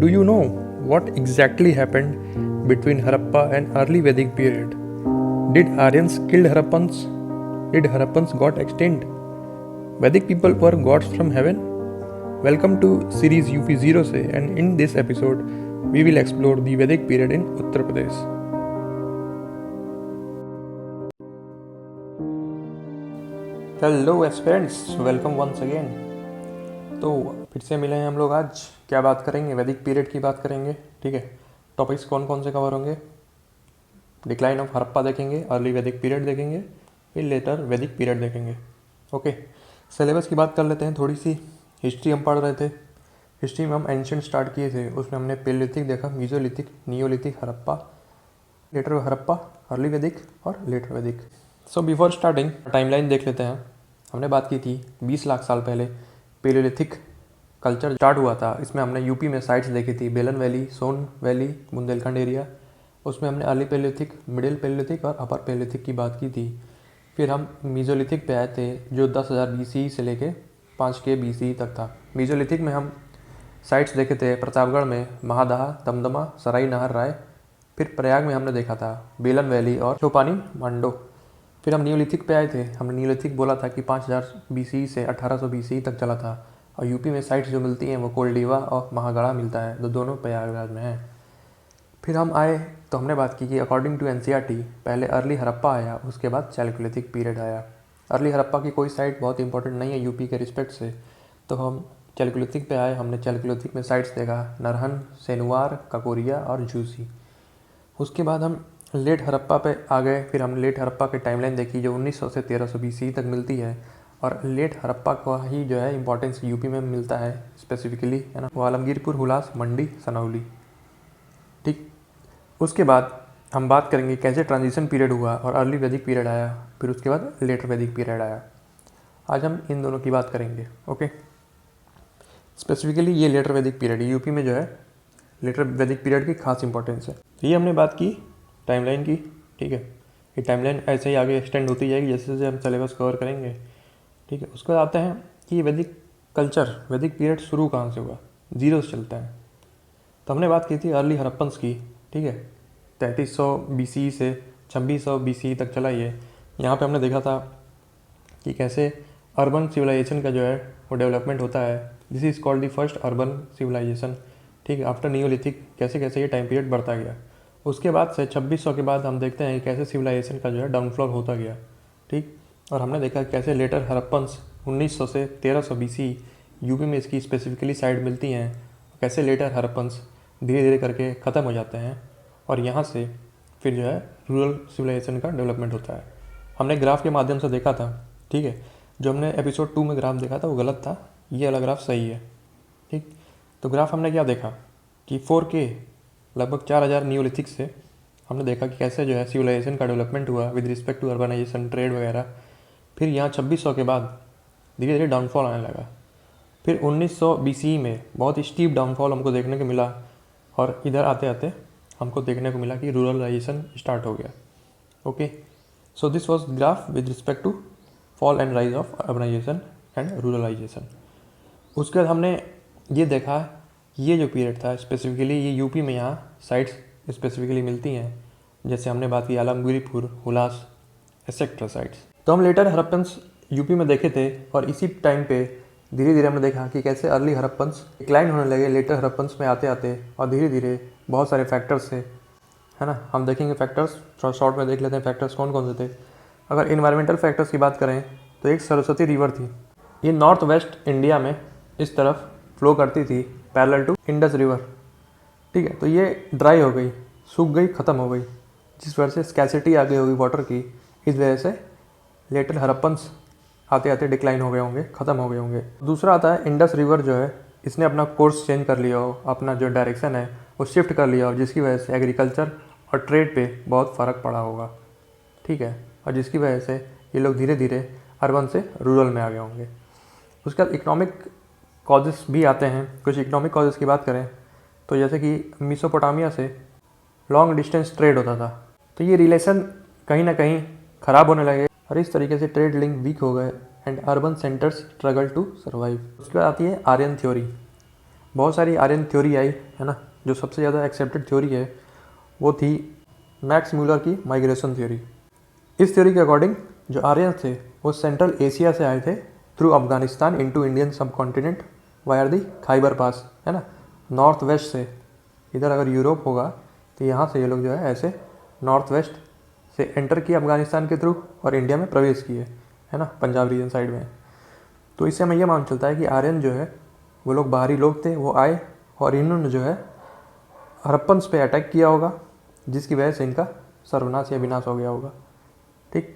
Do you know what exactly happened between Harappa and early Vedic period? Did Aryans killed Harappans? Did Harappans got extinct? Vedic people were gods from heaven? Welcome to series UP0 से, and in this episode we will explore the Vedic period in Uttar Pradesh. Hello aspirants, welcome once again. तो फिर से मिले हैं हम लोग। आज क्या बात करेंगे? वैदिक पीरियड की बात करेंगे। ठीक है, टॉपिक्स कौन कौन से कवर होंगे? डिक्लाइन ऑफ हड़प्पा देखेंगे, अर्ली वैदिक पीरियड देखेंगे, फिर लेटर वैदिक पीरियड देखेंगे। ओके, सिलेबस की बात कर लेते हैं। थोड़ी सी हिस्ट्री हम पढ़ रहे थे। हिस्ट्री में हम एंशिएंट स्टार्ट किए थे। उसमें हमने पेलियोलिथिक देखा, mesolithic, neolithic, Harappa, later Harappa, early Vedic और लेटर वैदिक। सो बिफोर स्टार्टिंग टाइमलाइन देख लेते हैं। हमने बात की थी 20 लाख साल पहले पेलियोलिथिक कल्चर स्टार्ट हुआ था। इसमें हमने यूपी में साइट्स देखी थी, बेलन वैली, सोन वैली, बुंदेलखंड एरिया। उसमें हमने अर्ली पेलियोलिथिक, मिडिल पेलियोलिथिक और अपर पेलियोलिथिक की बात की थी। फिर हम मीजोलिथिक पे आए थे जो 10,000 BC से लेके 5K BC तक था। मीजोलिथिक में हम साइट्स देखे थे प्रतापगढ़ में, महादहा, दमदमा, सराई नहर राय। फिर प्रयाग में हमने देखा था बेलन वैली और चौपानी मांडो। फिर हम नियोलिथिक पे आए थे। हमने नियोलिथिक बोला था कि 5000 BC से 1800 BC तक चला था। और यूपी में साइट्स जो मिलती हैं वो कोलडीवा और महागढ़ा मिलता है, जो दोनों प्रयागराज में है। फिर हम आए तो हमने बात की कि अकॉर्डिंग टू NCERT पहले अर्ली हड़प्पा आया, उसके बाद चैल्कोलिथिक पीरियड आया। अर्ली हड़प्पा की कोई साइट बहुत इंपॉर्टेंट नहीं है यूपी के रिस्पेक्ट से, तो हम चैल्कोलिथिक पे आए। हमने चैल्कोलिथिक में साइट्स देखा, नरहन, सेनुवार, ककोरिया और जूसी। उसके बाद हम लेट हड़प्पा पे आ गए। फिर हम लेट हड़प्पा की टाइमलाइन देखी जो 1900 से 1300 BC तक मिलती है। और लेट हड़प्पा का ही जो है इंपॉर्टेंस यूपी में मिलता है स्पेसिफिकली, है ना। वो आलमगीरपुर, हुलास, मंडी, सनौली। ठीक, उसके बाद हम बात करेंगे कैसे ट्रांजिशन पीरियड हुआ और अर्ली वैदिक पीरियड आया, फिर उसके बाद लेटर वैदिक पीरियड आया। आज हम इन दोनों की बात करेंगे। ओके, स्पेसिफिकली ये लेटर वैदिक पीरियड यूपी में जो है लेटर वैदिक पीरियड की खास इंपॉर्टेंस है। तो ये हमने बात की टाइमलाइन की। ठीक है, ये टाइमलाइन ऐसे ही आगे एक्सटेंड होती जाएगी जैसे जैसे हम सिलेबस कवर करेंगे। ठीक है, उसके बाद आते हैं कि वैदिक कल्चर, वैदिक पीरियड शुरू कहाँ से हुआ। जीरो से चलता है। तो हमने बात की थी अर्ली हड़प्पन्स की। ठीक है, 3300 BC से 2600 BC तक चला ये। यहाँ पे हमने देखा था कि कैसे अर्बन सिविलाइजेशन का जो है वो डेवलपमेंट होता है। This is called the first urban civilization. ठीक है, आफ्टर नियोलिथिक कैसे कैसे ये टाइम पीरियड बढ़ता गया। उसके बाद से 2600 के बाद हम देखते हैं कि कैसे सिविलाइजेशन का जो है डाउनफ्लॉल होता गया। ठीक, और हमने देखा कैसे लेटर हड़प्पन्स 1900 से 1300 BC यूपी में इसकी स्पेसिफिकली साइड मिलती हैं। कैसे लेटर हड़प्पन्स धीरे धीरे करके ख़त्म हो जाते हैं और यहाँ से फिर जो है रूरल सिविलाइजेशन का डेवलपमेंट होता है। हमने ग्राफ के माध्यम से देखा था। ठीक है, जो हमने एपिसोड 2 में ग्राफ देखा था वो गलत था, ये वाला ग्राफ सही है। ठीक, तो ग्राफ हमने क्या देखा कि 4K लगभग 4000 नियोलिथिक से हमने देखा कि कैसे जो है सिविलाइजेशन का डेवलपमेंट हुआ with respect to urbanization, trade वगैरह। फिर यहाँ 2600 के बाद धीरे धीरे डाउनफॉल आने लगा। फिर 1900 BC में बहुत स्टीप डाउनफॉल हमको देखने को मिला और इधर आते आते हमको देखने को मिला कि रूरलाइजेशन स्टार्ट हो गया। Okay, so this was graph with respect to fall and rise of urbanization and ruralization. उसके बाद हमने ये देखा ये जो पीरियड था स्पेसिफिकली ये यूपी में यहाँ साइट्स स्पेसिफिकली मिलती हैं, जैसे हमने बात की आलमगीरपुर, हुलास एक्सेट्रा साइट्स। तो हम लेटर हड़प्पन्स यूपी में देखे थे और इसी टाइम पे धीरे धीरे हमने देखा कि कैसे अर्ली हड़प्पन्स डिक्लाइन होने लगे लेटर हड़प्पन्स में आते आते, और धीरे धीरे बहुत सारे फैक्टर्स थे, है ना। हम देखेंगे फैक्टर्स, थोड़ा शॉर्ट में देख लेते हैं फैक्टर्स कौन कौन से थे। अगर इन्वायरमेंटल फैक्टर्स की बात करें तो एक सरस्वती रिवर थी, ये नॉर्थ वेस्ट इंडिया में इस तरफ फ्लो करती थी पैरेलल टू इंडस रिवर। ठीक है, तो ये ड्राई हो गई, सूख गई, ख़त्म हो गई, जिस वजह से स्कैसिटी आ गई होगी वाटर की। इस वजह से लेटर हड़प्पन्स आते आते डिक्लाइन हो गए होंगे, ख़त्म हो गए होंगे। दूसरा आता है इंडस रिवर जो है इसने अपना कोर्स चेंज कर लिया हो, अपना जो डायरेक्शन है वो शिफ्ट कर लिया हो, जिसकी वजह से एग्रीकल्चर और ट्रेड पे बहुत फ़र्क पड़ा होगा। ठीक है, और जिसकी वजह से ये लोग धीरे धीरे अर्बन से रूरल में आ गए होंगे। उसके बाद इकोनॉमिक कॉजेस भी आते हैं। कुछ इकोनॉमिक कॉजेस की बात करें तो जैसे कि मेसोपोटामिया से लॉन्ग डिस्टेंस ट्रेड होता था, तो ये रिलेशन कहीं ना कहीं ख़राब होने लगे और इस तरीके से ट्रेड लिंक वीक हो गए and urban centres struggle to survive. उसके बाद आती है आर्यन थ्योरी। बहुत सारी आर्यन थ्योरी आई है ना। जो सबसे ज़्यादा एक्सेप्टेड थ्योरी है वो थी मैक्स म्यूलर की माइग्रेशन थ्योरी। इस थ्योरी के अकॉर्डिंग जो आर्यन थे वो सेंट्रल एशिया से आए थे थ्रू अफगानिस्तान इनटू इंडियन सब कॉन्टिनेंट वायर दी खाइबर पास, है ना। नॉर्थ वेस्ट से, इधर अगर यूरोप होगा तो यहाँ से ये लोग जो है ऐसे नॉर्थ वेस्ट से एंटर किए अफगानिस्तान के थ्रू और इंडिया में प्रवेश किए, है ना, पंजाब रीजन साइड में। तो इससे हमें यह मान चलता है कि आर्यन जो है वो लोग बाहरी लोग थे, वो आए और इन्होंने जो है हड़प्पन्स पे अटैक किया होगा, जिसकी वजह से इनका सर्वनाश या विनाश हो गया होगा। ठीक,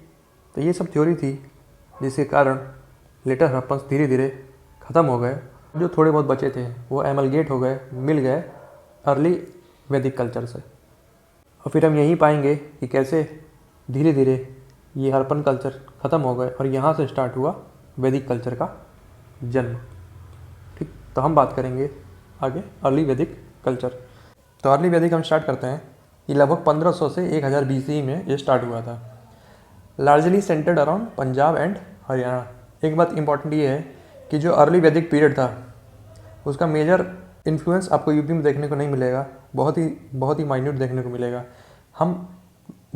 तो ये सब थ्योरी थी जिसके कारण लेटर हड़प्पन्स धीरे धीरे ख़त्म हो गए। जो थोड़े बहुत बचे थे वो एमलगेट हो गए, मिल गए अर्ली वैदिक कल्चर से। और फिर हम यही पाएंगे कि कैसे धीरे धीरे ये हड़प्पन कल्चर ख़त्म हो गए और यहाँ से स्टार्ट हुआ वैदिक कल्चर का जन्म। ठीक, तो हम बात करेंगे आगे अर्ली वैदिक कल्चर। तो अर्ली वैदिक हम स्टार्ट करते हैं। ये लगभग 1500 से 1000 BCE में ये स्टार्ट हुआ था, largely centred around Punjab and Haryana. एक बात इंपॉर्टेंट ये है कि जो अर्ली वैदिक पीरियड था उसका मेजर इन्फ्लुएंस आपको यूपी में देखने को नहीं मिलेगा, बहुत ही माइन्यूट देखने को मिलेगा। हम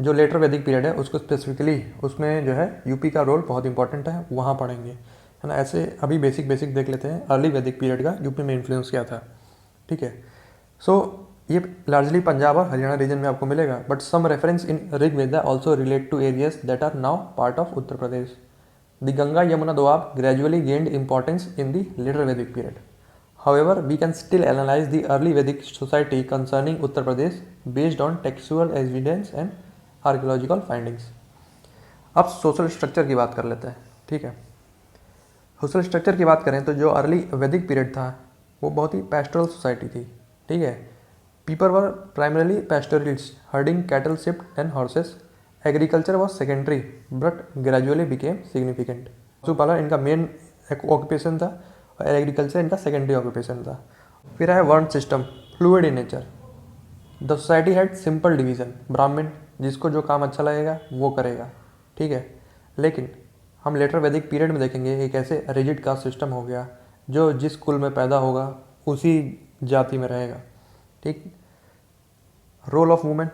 जो लेटर वैदिक पीरियड है उसको स्पेसिफिकली उसमें जो है यूपी का रोल बहुत इंपॉर्टेंट है, वहाँ पढ़ेंगे, है ना। ऐसे अभी बेसिक देख लेते हैं अर्ली वैदिक पीरियड का यूपी में इन्फ्लुएंस क्या था। ठीक है, सो ये लार्जली पंजाब और हरियाणा रीजन में आपको मिलेगा, but some reference in Rigveda also relate to areas that are now part of Uttar Pradesh. The Ganga Yamuna Doab gradually gained importance in the later वैदिक period. However, we can still analyze the early Vedic society concerning Uttar Pradesh based on textual evidence and archaeological findings. अब social structure की बात कर लेते हैं। ठीक है, social structure की बात करें तो जो अर्ली वैदिक पीरियड था वो बहुत ही पेस्टोरल सोसाइटी थी। ठीक है, people were primarily pastoralist herding cattle shift and horses. Agriculture was secondary but gradually became significant. पशुपालन इनका मेन ऑक्यूपेशन था और एग्रीकल्चर इनका सेकेंडरी ऑक्यूपेशन था। फिर आया वर्ण system, fluid in nature. The society had simple division, ब्राह्मण जिसको जो काम अच्छा लगेगा वो करेगा। ठीक है, लेकिन हम लेटर वैदिक पीरियड में देखेंगे कि कैसे रिजिड कास्ट सिस्टम हो गया, जो जिस कुल में पैदा होगा उसी जाति में रहेगा। ठीक, रोल ऑफ वुमेन,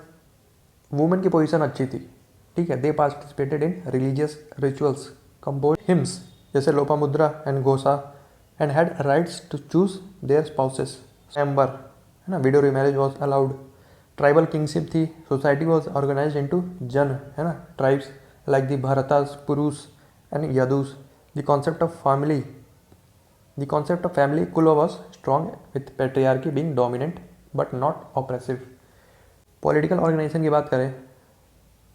वुमेन की पोजीशन अच्छी थी। ठीक है, they participated in religious rituals, compose hymns जैसे Lopamudra and Ghosha, and had rights to choose their spouses. Member, है ना, widow remarriage was allowed. Tribal kingship थी, society was organized into जन, है ना, tribes like the Bharatas, Purus and Yadus. The concept of family Kula was strong with patriarchy being dominant but not oppressive. Political organization की बात करें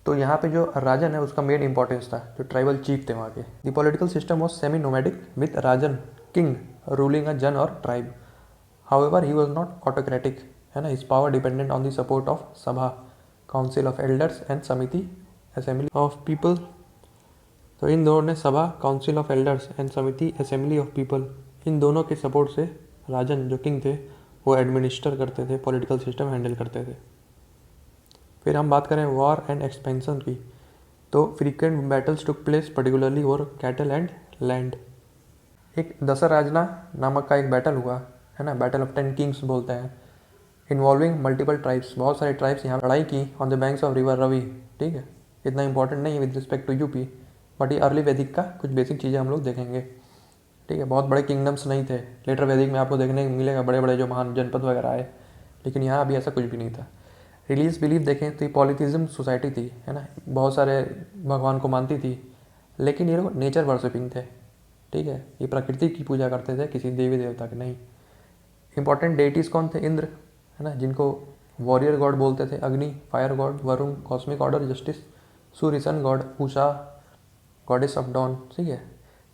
तो यहाँ पे जो राजन है उसका मेन इंपॉर्टेंस था, जो ट्राइबल चीफ थे वहाँ के। The political system was semi nomadic with Rajan king ruling a jana और tribe. However he was not autocratic, है ना। His power dependent on the support of Sabha, council of elders and Samiti assembly of people. तो इन दोनों ने Sabha, council of elders and Samiti assembly of people, इन दोनों के सपोर्ट से राजन जो किंग थे वो एडमिनिस्टर करते थे, पॉलिटिकल सिस्टम हैंडल करते थे। फिर हम बात करें वॉर एंड एक्सपेंशन की, तो frequent battles took place particularly over cattle and land. एक दशराजना नामक का एक बैटल हुआ, है ना, बैटल ऑफ 10 किंग्स बोलते हैं, इन्वॉल्विंग मल्टीपल ट्राइब्स। बहुत सारे ट्राइब्स यहाँ लड़ाई की on the banks of river Ravi. ठीक है, इतना इंपॉर्टेंट नहीं है with respect to UP, but ये अर्ली वैदिक का कुछ बेसिक चीज़ें हम लोग देखेंगे। ठीक है, बहुत बड़े किंगडम्स नहीं थे। लेटर वैदिक में आपको देखने को मिलेगा बड़े बड़े जो महान जनपद वगैरह आए, लेकिन यहाँ अभी ऐसा कुछ भी नहीं था। रिलीजियस बिलीफ देखें तो ये पॉलीथिज्म सोसाइटी थी, है ना, बहुत सारे भगवान को मानती थी, लेकिन ये लोग नेचर वर्शिपिंग थे। ठीक है, ये प्रकृति की पूजा करते थे, किसी देवी देवता के नहीं। इंपॉर्टेंट डेटीज़ कौन थे? इंद्र, है ना, जिनको वॉरियर गॉड बोलते थे। Agni, fire god. Varuna, cosmic order, justice. Surya, sun god. Usha, goddess of dawn. ठीक है,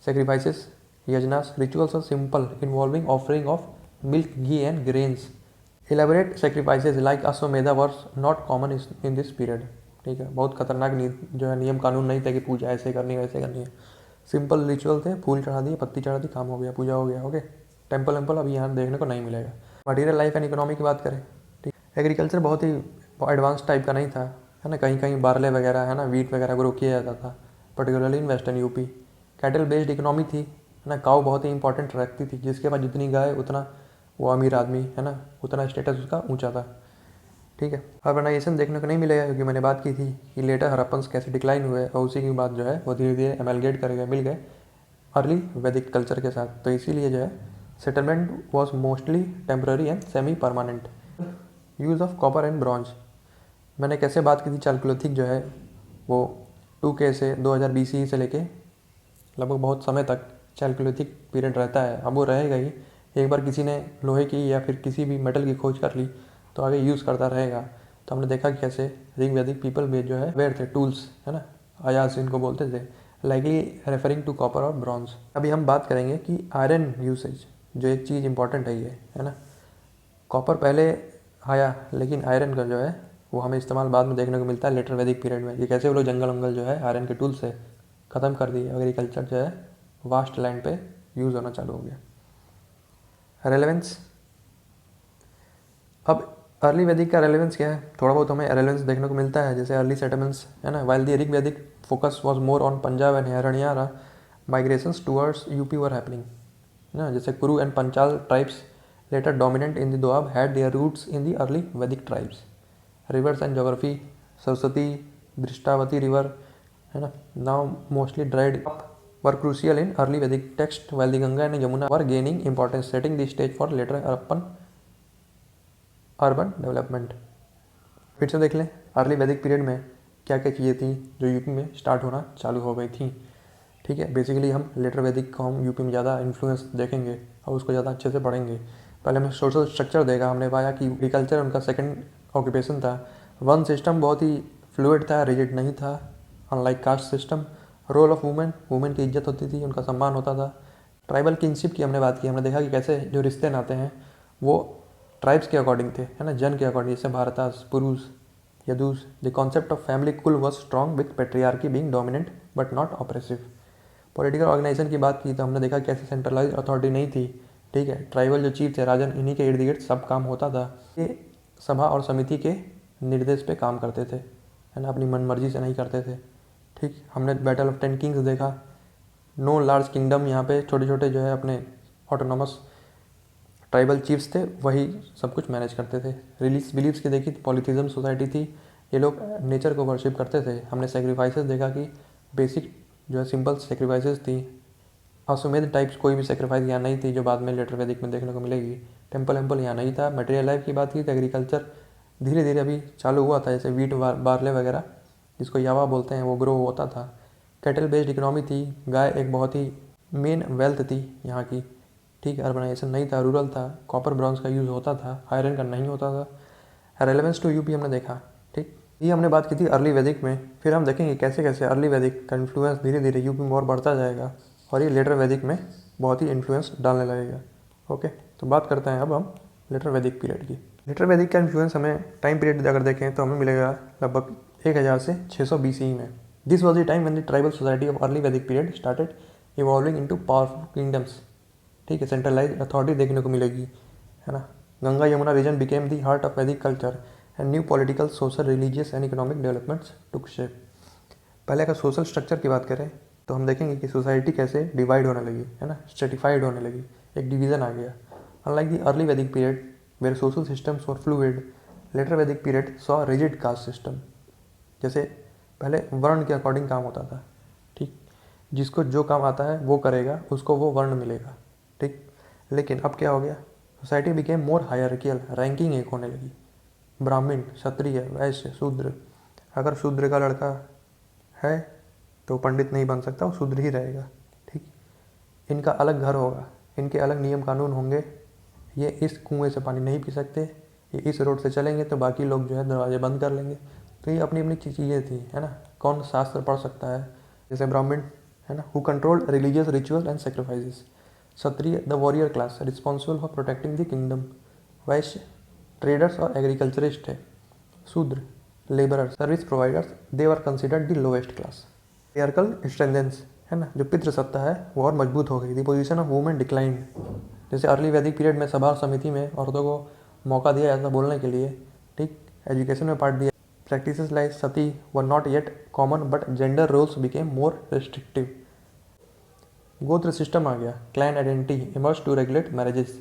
sacrifices, yajnas. Rituals are simple, involving offering of milk, ghee and grains. Elaborate sacrifices like Ashwamedha were not common in this period. ठीक है, बहुत खतरनाक जो है नियम कानून नहीं था कि पूजा ऐसे करनी है वैसे करनी है। सिंपल रिचुअल थे, फूल चढ़ा दिए, पत्ती चढ़ा दी, काम हो गया, पूजा हो गया। ओके, टेम्पल अभी यहाँ देखने को नहीं मिलेगा। मटीरियल लाइफ एंड इकोनॉमी की बात करें, ठीक, एग्रीकल्चर बहुत ही एडवांस टाइप का नहीं था, है ना। कहीं कहीं बारले वगैरह, है ना, वीट वगैरह ग्रो किया जाता था, particularly in western UP. Cattle based economy थी, है ना, काऊ बहुत ही इंपॉर्टेंट रखती थी, जिसके पास जितनी गाय उतना वो अमीर आदमी है ना, उतना स्टेटस उसका ऊंचा था। ठीक है, अर्बनाइजेशन देखने को नहीं मिलेगा क्योंकि मैंने बात की थी कि लेटर हड़प्पन्स कैसे डिक्लाइन हुए और उसी के बाद जो है वो धीरे धीरे एमलगेट कर गए, मिल गए अर्ली वैदिक कल्चर के साथ। तो इसीलिए जो है settlement was mostly temporary and semi permanent. Use of copper and bronze, मैंने कैसे बात की थी, चालकुलिथिक जो है वो 2K से 2000 BCE से लेके लगभग बहुत समय तक चालकुलिथिक पीरियड रहता है। अब वो रहेगा ही, एक बार किसी ने लोहे की या फिर किसी भी मेटल की खोज कर ली तो आगे यूज़ करता रहेगा। तो हमने देखा कि कैसे ऋग वैदिक पीपल में जो है वेयर थे टूल्स, है ना, आयास इनको बोलते थे, लाइकली रेफरिंग टू कॉपर और ब्रॉन्ज। अभी हम बात करेंगे कि आयरन यूसेज, जो एक चीज़ इंपॉर्टेंट है ना। कॉपर पहले आया लेकिन आयरन का जो है वो हमें इस्तेमाल बाद में देखने को मिलता है लेटर वैदिक पीरियड में। ये कैसे वो लोग जंगल वंगल जो है आयरन के टूल से ख़त्म कर दिए, एग्रीकल्चर जो है वास्ट लैंड पे यूज़ होना चालू हो गया। रेलेवेंस, अब अर्ली वैदिक का रेलेवेंस क्या है, थोड़ा बहुत हमें रेलेवेंस देखने को मिलता है। जैसे अर्ली सेटलमेंट्स है ना, while the Rig Vedic focus was more on Punjab and Haryana, migrations towards UP were happening ना। जैसे Kuru and Panchal tribes later dominant in the Doab had their roots in the early Vedic tribes. Rivers and geography, Saraswati, Drishtavati river, है ना, now mostly dried up, were crucial in early Vedic text, while the Ganga and Yamuna were gaining importance, setting the stage for later urban development. फिर से देख लें early Vedic period में क्या क्या चीज़ें थी जो यूपी में स्टार्ट होना चालू हो गई थी। ठीक है, बेसिकली हम लेटर वैदिक को हम यूपी में ज़्यादा इन्फ्लुएंस देखेंगे और उसको ज़्यादा अच्छे से पढ़ेंगे। पहले हमें सोशल स्ट्रक्चर देखा, हमने पाया कि एग्रीकल्चर उनका सेकंड ऑक्यूपेशन था। वन सिस्टम बहुत ही फ्लूइड था, रिजिड नहीं था, unlike caste system. Role of women, women की इज्जत होती थी, उनका सम्मान होता था। ट्राइबल किनशिप की हमने बात की, हमने देखा कि कैसे जो रिश्ते नाते हैं वो ट्राइब्स के अकॉर्डिंग थे, है ना, जन के अकॉर्डिंग, जैसे भारतास, पुरुष, Yadus. The concept of family kul was strong with patriarchy being dominant but not oppressive. Political organization की बात की तो हमने देखा कैसे सेंट्रलाइज अथॉरिटी नहीं थी। ठीक है, ट्राइबल जो चीफ थे, राजन, इन्हीं के इर्द गिर्द सब काम होता था। ये सभा और समिति के निर्देश पे काम करते थे, है ना, अपनी मनमर्जी से नहीं करते थे। ठीक, हमने बैटल ऑफ 10 किंग्स देखा। नो लार्ज किंगडम, यहाँ पे छोटे छोटे जो है अपने ऑटोनोमस ट्राइबल चीफ्स थे, वही सब कुछ मैनेज करते थे। रिलीज बिलीव्स की देखी तो पॉलिथिज्म सोसाइटी थी, ये लोग नेचर को वर्शिप करते थे। हमने सेक्रीफाइसेस देखा कि बेसिक जो है सिंपल सेक्रीफाइसेस थी। अश्वमेध टाइप्स कोई भी सेक्रीफाइस यहाँ नहीं थी जो बाद में लेटर वैदिक में देखने को मिलेगी। टेम्पल वेम्पल यहाँ नहीं था। मटेरियल लाइफ की बात की तो एग्रीकल्चर धीरे धीरे अभी चालू हुआ था, जैसे वीट बार्ले वगैरह जिसको यावा बोलते हैं वो ग्रो होता था। कैटल बेस्ड इकोनॉमी थी, गाय एक बहुत ही मेन वेल्थ थी यहाँ की। ठीक है, अर्बनाइजेशन नहीं था, रूरल था। कॉपर ब्रॉन्ज का यूज़ होता था, आयरन का नहीं होता था। रेलेवेंस टू यूपी हमने देखा। ठीक, ये हमने बात की थी अर्ली वैदिक में। फिर हम देखेंगे कैसे कैसे अर्ली वैदिक का इन्फ्लुएंस धीरे धीरे यूपी में और बढ़ता जाएगा और ये लेटर वैदिक में बहुत ही इन्फ्लुएंस डालने लगेगा। ओके, तो बात करते हैं अब हम लेटर वैदिक पीरियड की। लेटर वैदिक का इन्फ्लुएंस हमें टाइम पीरियड अगर देखें तो हमें मिलेगा लगभग 1000 से 600 BCE में। This was the time when the tribal society of early Vedic period started evolving into powerful kingdoms. ठीक है, सेंट्रलाइज अथॉरिटी देखने को मिलेगी, है ना। Ganga Yamuna region became the heart of Vedic culture and new political, social, religious and economic developments took shape. पहले अगर social structure की बात करें तो हम देखेंगे कि सोसाइटी कैसे डिवाइड होने लगी, है ना, स्ट्रेटिफाइड होने लगी, एक डिवीज़न आ गया। Unlike the early Vedic period where social systems were fluid, later वैदिक period saw rigid caste system. जैसे पहले वर्ण के अकॉर्डिंग काम होता था। ठीक, जिसको जो काम आता है वो करेगा, उसको वो वर्ण मिलेगा। ठीक, लेकिन अब क्या हो गया, society became more hierarchical, ranking एक होने लगी। ब्राह्मण, क्षत्रिय, वैश्य, शूद्र। अगर शूद्र का लड़का है तो पंडित नहीं बन सकता, वो शूद्र ही रहेगा। ठीक, इनका अलग घर होगा, इनके अलग नियम कानून होंगे। ये इस कुएं से पानी नहीं पी सकते, ये इस रोड से चलेंगे तो बाकी लोग जो है दरवाजे बंद कर लेंगे। तो ये अपनी अपनी चीज़ें थी, है ना। कौन शास्त्र पढ़ सकता है, जैसे ब्राह्मण, है ना, who controlled religious ritual and sacrifices. Kshatriya, the warrior class responsible for protecting the kingdom. Vaishya, traders और एग्रीकल्चरिस्ट है। Shudra, labourer, service providers, they were considered the lowest class. Patriarchal strengthens, है ना, जो पितृसत्ता है वो और मजबूत हो गई। The position of women decline. जैसे अर्ली वैदिक पीरियड में सभा समिति में औरतों को मौका दिया जाता बोलने के लिए। ठीक, एजुकेशन में पार्ट दिया। Practices like sati were not yet common but gender roles became more restrictive. Gotra system आ गया। Clan identity emerge to regulate marriages.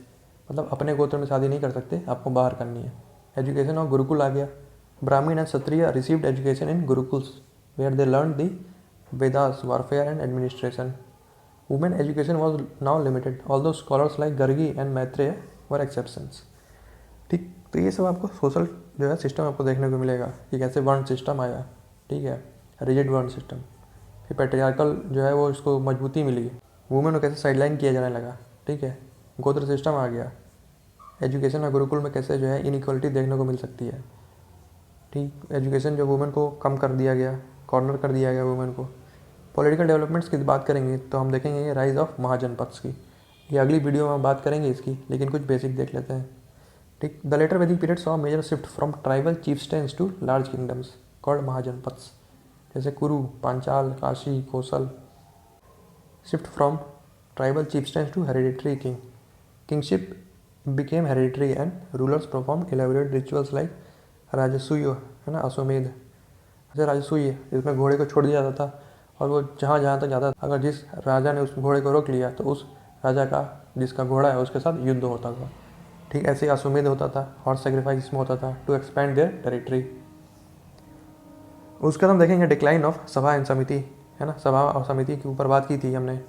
मतलब अपने गोत्र में शादी नहीं कर सकते, आपको बाहर करनी है। एजुकेशन ऑफ गुरुकुल आ गया। Brahmin and Kshatriya received education in gurukuls where they learn the Vedas, warfare and administration. Women education was now limited, although scholars like Gargi and Maitreyi were exceptions. ठीक, तो ये सब आपको सोशल जो है सिस्टम आपको देखने को मिलेगा कि कैसे वर्ण सिस्टम आया। ठीक है, रिजिड वर्ण सिस्टम। फिर पैट्रियार्कल जो है वो इसको मजबूती मिली, वुमेन को कैसे साइडलाइन किया जाने लगा। ठीक है, गोत्र सिस्टम आ गया। एजुकेशन और गुरुकुल में कैसे जो है इनइक्वलिटी देखने को मिल सकती है। ठीक, एजुकेशन जो वुमेन को कम कर दिया गया, कॉर्नर कर दिया गया वुमेन को। पॉलिटिकल डेवलपमेंट्स की बात करेंगे तो हम देखेंगे राइज ऑफ महाजनपथ्स की, ये अगली वीडियो में हम बात करेंगे इसकी, लेकिन कुछ बेसिक देख लेते हैं। ठीक, द लेटर वैदिक period saw major shift from tribal chieftains to large kingdoms called Mahajanapadas, जैसे Kuru, Panchala, Kashi, Kosala. Shift from tribal chieftains to hereditary king. Kingship became hereditary and rulers performed elaborate rituals like राजसूय, है ना, अश्वमेध। अच्छा, राजसूय इसमें घोड़े को छोड़ दिया जाता था और वो जहाँ जहाँ तक जाता था, अगर जिस राजा ने उस घोड़े को रोक लिया तो उस राजा का जिसका घोड़ा है उसके साथ युद्ध होता था। ठीक, ऐसे ही अश्वमेध होता था, हॉर्स सेक्रीफाइस इसमें होता था टू एक्सपैंड देयर टेरिटरी। उसके बाद हम देखेंगे डिक्लाइन ऑफ सभा एंड समिति, है ना। सभा और समिति के ऊपर बात की थी हमने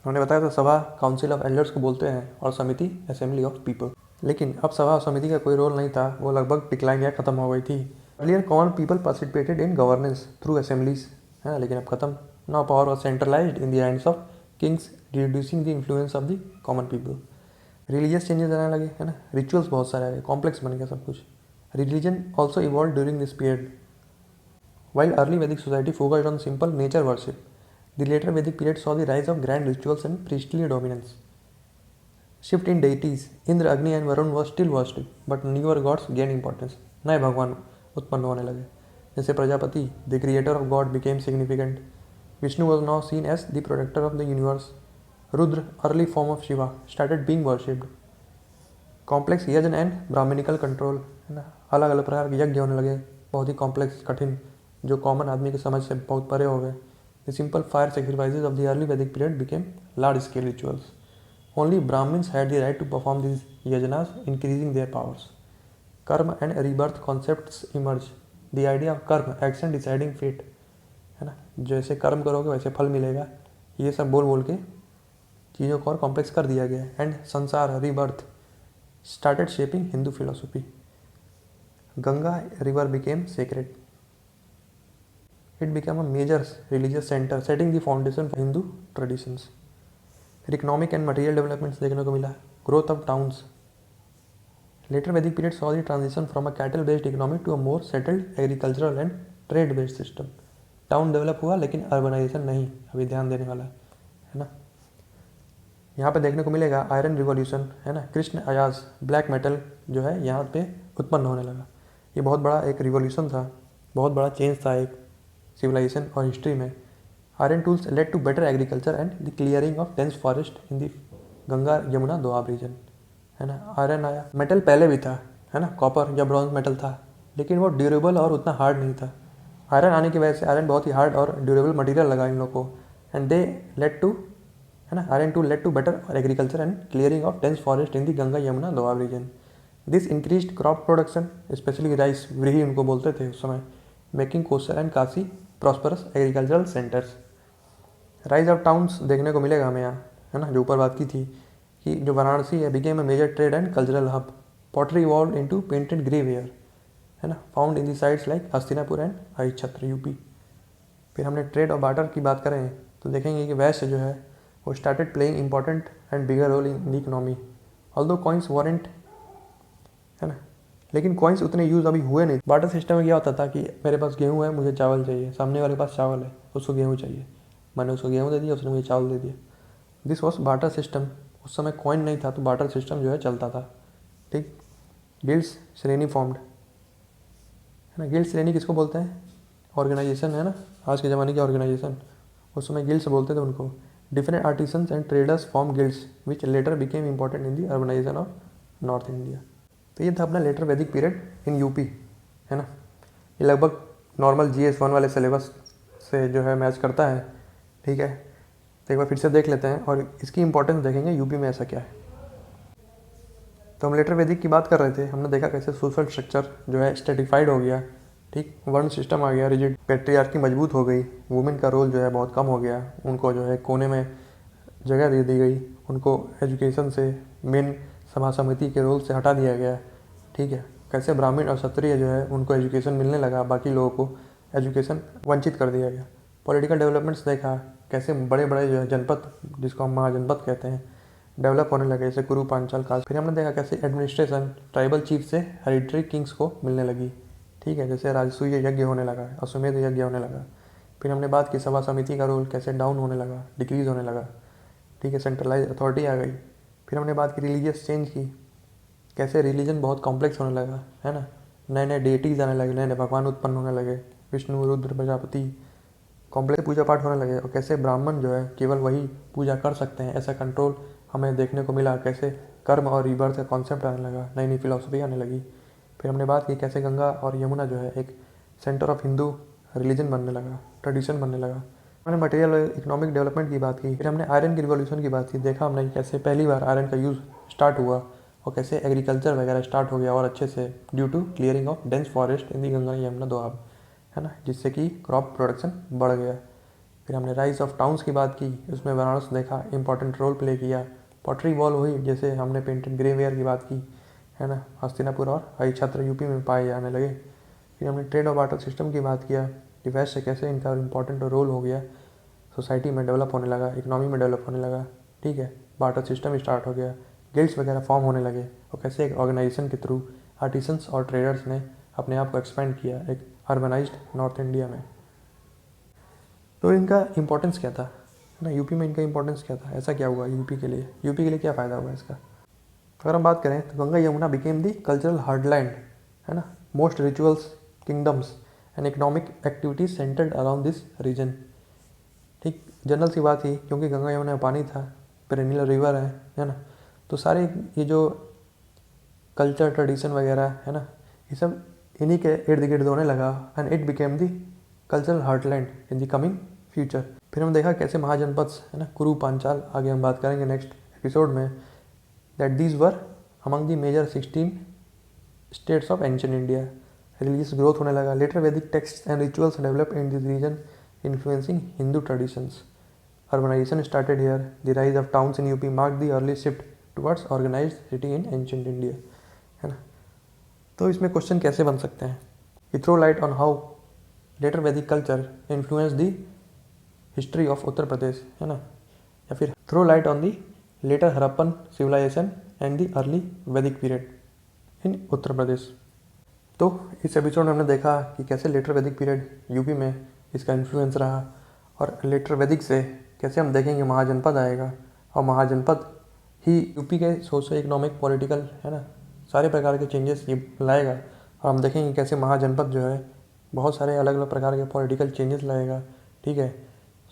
बताया था सभा काउंसिल ऑफ एल्डर्स को बोलते हैं और समिति असेंबली ऑफ पीपल। लेकिन अब सभा और समिति का कोई रोल नहीं था, वो लगभग डिक्लाइन या खत्म हो गई थी। Earlier common people participated in governance through assemblies, है, लेकिन अब खत्म। Now power was centralised in the hands of Kings, reducing the influence of the common people. Religious changes आने लगे, है ना, रिचुअल्स बहुत सारे आ गए, कॉम्प्लेक्स बन गया सब कुछ। Religion also evolve during this period. While early Vedic society focused on simple nature worship, the later Vedic period saw the rise of grand rituals and priestly dominance. Shift in deities, Indra, Agni and Varun was still worshipped, but newer gods gained importance. नए भगवान उत्पन्न होने लगे, जैसे Prajapati, the creator of God, became significant. Vishnu was now seen as the protector of the universe. Rudra, early form of Shiva, started being worshipped. Complex यज्ञ and Brahminical control, है ना, अलग अलग प्रकार के यज्ञ होने लगे, बहुत ही कॉम्प्लेक्स, कठिन, जो कॉमन आदमी की समझ से बहुत परे हो गए। The simple fire sacrifices of the early Vedic period became large scale rituals. Only Brahmins had the right to perform this yajnas, increasing their powers. Karma and rebirth concepts emerge. The idea of karma, action deciding fate, है ना, जैसे कर्म करोगे वैसे फल मिलेगा, ये सब बोल बोल के चीज़ों को और कॉम्प्लेक्स कर दिया गया। एंड संसार, rebirth started shaping Hindu philosophy. Ganga river became sacred. It became a major religious center, setting the foundation for Hindu traditions. फिर इकोनॉमिक एंड मटेरियल डेवलपमेंट्स देखने को मिला। Growth of towns. लेटर वैदिक period saw the transition from a cattle based economy to a more settled agricultural and trade based system. Town develop हुआ लेकिन urbanisation नहीं, अभी ध्यान देने वाला है ना। यहाँ पे देखने को मिलेगा आयरन रिवॉल्यूशन, है ना, कृष्ण अयाज, ब्लैक मेटल जो है यहाँ पे उत्पन्न होने लगा। ये बहुत बड़ा एक रिवॉल्यूशन था, बहुत बड़ा चेंज था एक सिविलाइजेशन और हिस्ट्री में। Iron tools led to better agriculture and the clearing of dense forest in the Ganga Yamuna Doab region, है ना। आयरन आया, मेटल पहले भी था, है ना, कॉपर या ब्रॉन्ज मेटल था, लेकिन वो ड्यूरेबल और उतना हार्ड नहीं था। आयरन आने की वजह से आयरन बहुत ही हार्ड और ड्यूरेबल मटेरियल लगा इन लोग को, एंड दे लेड टू, है ना, iron tool led to better agriculture and clearing of dense forest in the Ganga Yamuna Doab region. This increased crop production, specially rice, vrihi उनको बोलते थे उस समय, making Kosala and Kashi prosperous agricultural centres. Rise of towns देखने को मिलेगा हमें यहाँ, है ना, जो ऊपर बात की थी कि जो वाराणसी है became a major trade and cultural hub. Pottery evolve into painted grey ware, है ना, found in the sites like Hastinapur and Ahichhatra, UP. फिर हमने ट्रेड और बार्टर की बात करें तो देखेंगे कि वैश्य जो है वो started playing important and bigger role in the economy, although coins weren't, है ना, लेकिन कॉइन्स उतने यूज़ अभी हुए नहीं। बार्टर सिस्टम में क्या होता था कि मेरे पास गेहूँ है, मुझे चावल चाहिए, सामने वाले के पास चावल है, उसको गेहूँ चाहिए, मैंने उसको गेहूँ दे दिया, उसने मुझे चावल दे दिया। This was barter system. उस समय कॉइन नहीं था तो बार्टर सिस्टम जो है चलता था। ठीक, गिल्ड्स श्रेणी फॉर्म्ड, है ना। गिल्ड श्रेणी किसको बोलते हैं? ऑर्गेनाइजेशन, है ना, आज के ज़माने की ऑर्गेनाइजेशन, उस समय गिल्ड्स बोलते थे उनको। Different artisans and traders form guilds which later became important in the urbanization of north India. तो ये था अपना लेटर वैदिक पीरियड इन यूपी, है ना। ये लगभग नॉर्मल GS1 वाले सिलेबस से जो है मैच करता है, ठीक है। तो एक बार फिर से देख लेते हैं और इसकी इंपॉर्टेंस देखेंगे यूपी में ऐसा क्या है। तो हम लेटर वैदिक की बात कर रहे थे, हमने देखा कैसे सोशल स्ट्रक्चर जो है स्ट्रेटिफाइड हो गया, ठीक, वर्ण सिस्टम आ गया, रिजिड पैट्रियार्की मजबूत हो गई, वुमेन का रोल जो है बहुत कम हो गया, उनको जो है कोने में जगह दे दी गई, उनको एजुकेशन से मेन सभा समिति के रोल से हटा दिया गया, ठीक है। कैसे ब्राह्मण और क्षत्रिय जो है उनको एजुकेशन मिलने लगा, बाकी लोगों को एजुकेशन वंचित कर दिया गया। पॉलिटिकल डेवलपमेंट्स देखा, कैसे बड़े बड़े जो है जनपद, जिसको हम महाजनपद कहते हैं, डेवलप होने लगे, जैसे कुरु पांचाल कास्ट। फिर हमने देखा कैसे एडमिनिस्ट्रेशन ट्राइबल चीफ से हेरिडिटरी किंग्स को मिलने लगी, ठीक है, जैसे राजसूय यज्ञ होने लगा, अश्वमेध यज्ञ होने लगा। फिर हमने बात की सभा समिति का रोल कैसे डाउन होने लगा, डिक्रीज होने लगा, ठीक है, सेंट्रलाइज अथॉरिटी आ गई। फिर हमने बात की रिलीजियस चेंज की, कैसे रिलीजन बहुत कॉम्प्लेक्स होने लगा, है ना, नए नए डेटीज आने लगे, नए नए भगवान उत्पन्न होने लगे, विष्णु रुद्र प्रजापति, कॉम्प्लेक्स पूजा पाठ होने लगे, और कैसे ब्राह्मण जो है केवल वही पूजा कर सकते हैं, ऐसा कंट्रोल हमें देखने को मिला। कैसे कर्म और रीबर्थ का कॉन्सेप्ट आने लगा, नई नई फिलोसफी आने लगी। फिर हमने बात की कैसे गंगा और यमुना जो है एक सेंटर ऑफ हिंदू रिलीजन बनने लगा, ट्रेडिशन बनने लगा। हमने मटेरियल और इकोनॉमिक डेवलपमेंट की बात की। फिर हमने आयरन की रिवॉल्यूशन की बात की, देखा हमने कैसे पहली बार आयरन का यूज़ स्टार्ट हुआ और कैसे एग्रीकल्चर वगैरह स्टार्ट हो गया और अच्छे से, due to clearing of dense forest in the Ganga Yamuna Doab, है ना, जिससे कि क्रॉप प्रोडक्शन बढ़ गया। फिर हमने राइज ऑफ टाउन्स की बात की, उसमें बनारस देखा इंपॉर्टेंट रोल प्ले किया। पॉटरी वॉल हुई, जैसे हमने पेंटेड ग्रेवेयर की बात की, है ना, हस्तिनापुर और हरिछत्र यूपी में पाए जाने लगे। फिर हमने ट्रेड और बार्टर सिस्टम की बात किया कि वेस्ट से कैसे इनका इंपॉर्टेंट रोल हो गया, सोसाइटी में डेवलप होने लगा, इकोनॉमी में डेवलप होने लगा, ठीक है, बार्टर सिस्टम स्टार्ट हो गया, गिल्ड्स वगैरह फॉर्म होने लगे, और कैसे एक ऑर्गेनाइजेशन के थ्रू आर्टिसंस और ट्रेडर्स ने अपने आप को एक्सपेंड किया एक अर्बनाइज्ड नॉर्थ इंडिया में। तो इनका इंपॉर्टेंस क्या था, है ना, यूपी में इनका इंपॉर्टेंस क्या था, ऐसा क्या हुआ यूपी के लिए क्या फ़ायदा हुआ इसका। अगर हम बात करें तो Ganga Yamuna became the cultural heartland, है ना, most rituals, kingdoms and economic activities centred around this region, ठीक, जनरल सी बात ही, क्योंकि गंगा यमुना में पानी था, पेरेनियल रिवर है ना, तो सारे ये जो कल्चर ट्रेडिशन वगैरह है ना, ये सब इन्हीं के इर्द गिर्द होने लगा, and it became the cultural heartland in the coming future. फिर हम देखा कैसे महाजनपद, है ना, कुरु पांचाल, आगे हम बात करेंगे नेक्स्ट एपिसोड में, that these were among the major 16 states of ancient India. Religious growth होने लगा, later Vedic text and rituals develop in this region influencing Hindu traditions. Urbanization started here, the rise of towns in UP mark the early shift towards organized city in ancient India, है ना। तो इसमें question कैसे बन सकते हैं, कि throw light on how later Vedic culture influence the history of Uttar Pradesh, है ना, या फिर throw light on the later Harappan civilisation and the early Vedic period in Uttar Pradesh. तो इस एपिसोड में हमने देखा कि कैसे लेटर वैदिक पीरियड यूपी में इसका इन्फ्लुएंस रहा, और लेटर वैदिक से कैसे हम देखेंगे महाजनपद आएगा, और महाजनपद ही यूपी के सोशो इकोनॉमिक पॉलिटिकल, है ना, सारे प्रकार के चेंजेस ये लाएगा, और हम देखेंगे कैसे महाजनपद जो है बहुत सारे अलग अलग प्रकार के पॉलिटिकल चेंजेस लाएगा, ठीक है।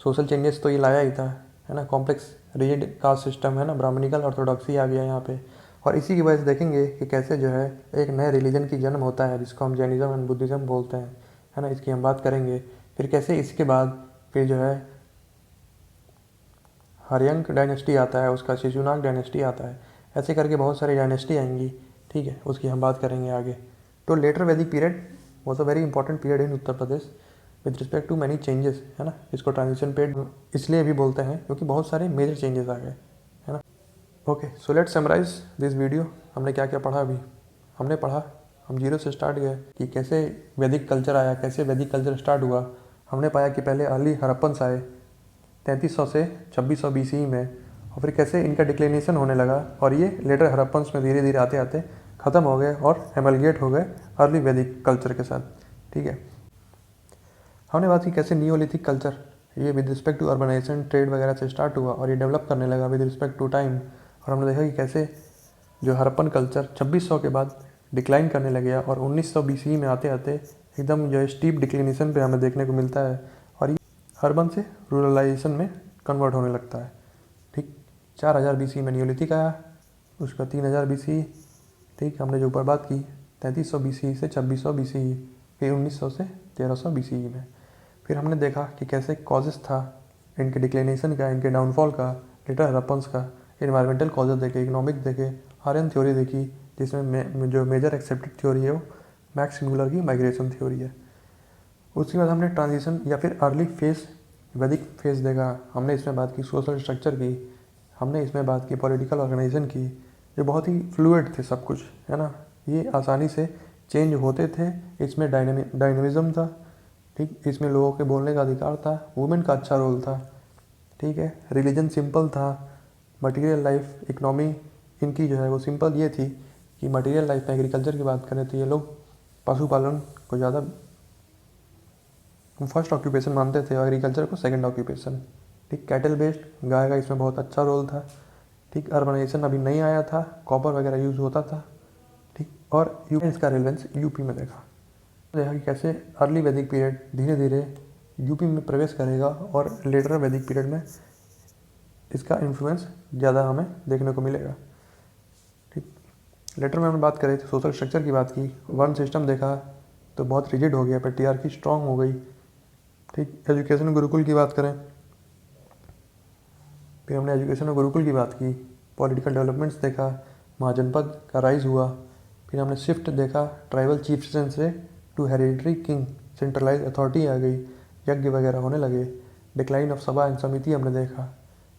सोशल चेंजेस तो ये लाया ही था, है ना, कॉम्प्लेक्स रिजिड कास्ट सिस्टम, है ना, ब्राह्मणिकल ऑर्थोडॉक्सी आ गया यहाँ पे, और इसी की वजह से देखेंगे कि कैसे जो है एक नए रिलीजन की जन्म होता है, जिसको हम जैनिज्म एंड बुद्धिज़्म बोलते हैं, है ना, इसकी हम बात करेंगे। फिर कैसे इसके बाद फिर जो है हर्यंक डायनेस्टी आता है, उसका शिशुनाग डायनेस्टी आता है, ऐसे करके बहुत सारी डायनेस्टी आएंगी, ठीक है, उसकी हम बात करेंगे आगे। तो लेटर वैदिक period was a very important period in Uttar Pradesh with respect to many changes, है ना, इसको ट्रांजिशन पीरियड इसलिए भी बोलते हैं क्योंकि बहुत सारे मेजर चेंजेस आ गए, है ना। Okay, so let's summarize this video. हमने क्या क्या पढ़ा अभी, हमने पढ़ा, हम जीरो से स्टार्ट गए कि कैसे वैदिक कल्चर आया, कैसे वैदिक कल्चर स्टार्ट हुआ। हमने पाया कि पहले अर्ली हड़प्पन्स आए 3300 से 2600 BCE में, और फिर कैसे इनका डिक्लिनेशन होने लगा, और ये लेटर हड़प्पन्स में धीरे धीरे आते आते ख़त्म हो गए और एमलगेट हो गए अर्ली वैदिक कल्चर के साथ, ठीक है। हमने बात की कैसे नियोलिथिक कल्चर ये with respect to urbanization trade वगैरह से स्टार्ट हुआ और ये डेवलप करने लगा विद रिस्पेक्ट टू टाइम, और हमने देखा कि कैसे जो हड़प्पन कल्चर 2600 के बाद डिक्लाइन करने लगे और 1900 BCE में आते आते एकदम जो है स्टीप डिक्लिनेशन पे हमें देखने को मिलता है, और ये अर्बन से रूरलाइजेशन में कन्वर्ट होने लगता है, ठीक। 4000 BCE में नियोलिथिक आया, उसका 3000 BCE, ठीक, हमने जो ऊपर बात की 3300 BCE से 2600 BCE, फिर 1900 से 1300 BCE में। फिर हमने देखा कि कैसे कॉजेस था इनके डिक्लिनेशन का, इनके डाउनफॉल का, लेटर हड़प्पन्स का, इन्वायरमेंटल कॉजेस देखे, इकोनॉमिक देखे, आर्यन थ्योरी देखी, जिसमें जो मेजर एक्सेप्टेड थ्योरी है वो मैक्स म्यूलर की माइग्रेशन थ्योरी है। उसके बाद हमने ट्रांजिशन या फिर अर्ली फेज वैदिक फेज देखा। हमने इसमें बात की सोशल स्ट्रक्चर की, हमने इसमें बात की पॉलिटिकल ऑर्गेनाइजेशन की, जो बहुत ही फ्लूइड थे सब कुछ, है ना। ये आसानी से चेंज होते थे, इसमें डायनेमिज्म था, ठीक। इसमें लोगों के बोलने का अधिकार था, वुमेन का अच्छा रोल था, ठीक है। रिलीजन सिंपल था, मटेरियल लाइफ इकनॉमी इनकी जो है वो सिंपल ये थी कि मटेरियल लाइफ में एग्रीकल्चर की बात करें तो ये लोग पशुपालन को ज़्यादा फर्स्ट ऑक्यूपेशन मानते थे और एग्रीकल्चर को सेकंड ऑक्यूपेशन, ठीक। कैटल बेस्ड गाय का इसमें बहुत अच्छा रोल था, ठीक। अर्बनाइजेशन अभी नहीं आया था, कॉपर वगैरह यूज़ होता था, ठीक। और इसका रेलेवेंस यूपी में देखा कि कैसे अर्ली वैदिक पीरियड धीरे धीरे यूपी में प्रवेश करेगा और लेटर वैदिक पीरियड में इसका इन्फ्लुएंस ज़्यादा हमें देखने को मिलेगा, ठीक। लेटर में हमने बात करी तो सोशल स्ट्रक्चर की बात की, वर्ण सिस्टम देखा तो बहुत रिजिड हो गया, पैट्रियार्की स्ट्रांग हो गई, ठीक। एजुकेशन गुरुकुल की बात करें, फिर हमने एजुकेशन और गुरुकुल की बात की। पॉलिटिकल डेवलपमेंट्स देखा, महाजनपद का राइज हुआ, फिर हमने शिफ्ट देखा ट्राइबल चीफ्स से to hereditary king, centralise authority आ गई, यज्ञ वगैरह होने लगे। डिक्लाइन ऑफ सभा एंड समिति हमने देखा।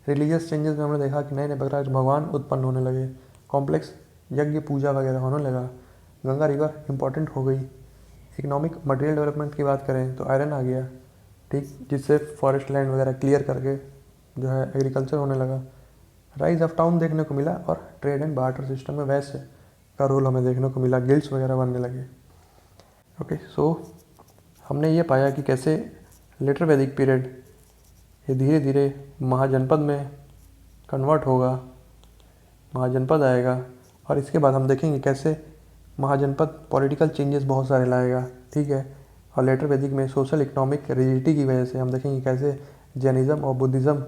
रिलीजियस चेंजेस में हमने देखा कि नए नए प्रकार के भगवान उत्पन्न होने लगे, कॉम्प्लेक्स यज्ञ पूजा वगैरह होने लगा, गंगा रिवर इंपॉर्टेंट हो गई। इकोनॉमिक मटेरियल डेवलपमेंट की बात करें तो आयरन आ गया, ठीक, जिससे फॉरेस्ट लैंड वगैरह क्लियर करके जो है एग्रीकल्चर होने लगा। राइज ऑफ टाउन देखने को मिला और ट्रेड एंड बार्टर सिस्टम में वैसे का रोल हमें देखने को मिला, गिल्ड्स वगैरह बनने लगे। ओके, सो हमने ये पाया कि कैसे लेटर वैदिक पीरियड ये धीरे धीरे महाजनपद में कन्वर्ट होगा, महाजनपद आएगा, और इसके बाद हम देखेंगे कैसे महाजनपद पॉलिटिकल चेंजेस बहुत सारे लाएगा, ठीक है। और लेटर वैदिक में सोशल इकोनॉमिक रिजिडिटी की वजह से हम देखेंगे कैसे जैनिज़्म और बुद्धिज़्म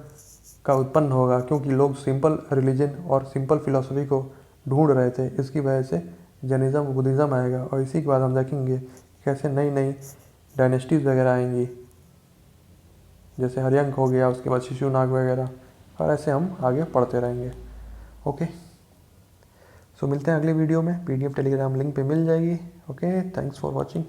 का उत्पन्न होगा, क्योंकि लोग सिंपल रिलीजन और सिंपल फिलॉसफी को ढूंढ रहे थे, इसकी वजह से जैनिज़्म और बुद्धिज़्म आएगा। और इसी के बाद हम देखेंगे कैसे नई नई डायनेस्टीज़ वगैरह आएंगी, जैसे हरियंक हो गया, उसके बाद शिशुनाग वगैरह, और ऐसे हम आगे पढ़ते रहेंगे। ओके, सो मिलते हैं अगले वीडियो में, PDF टेलीग्राम लिंक पे मिल जाएगी। Okay, thanks for watching.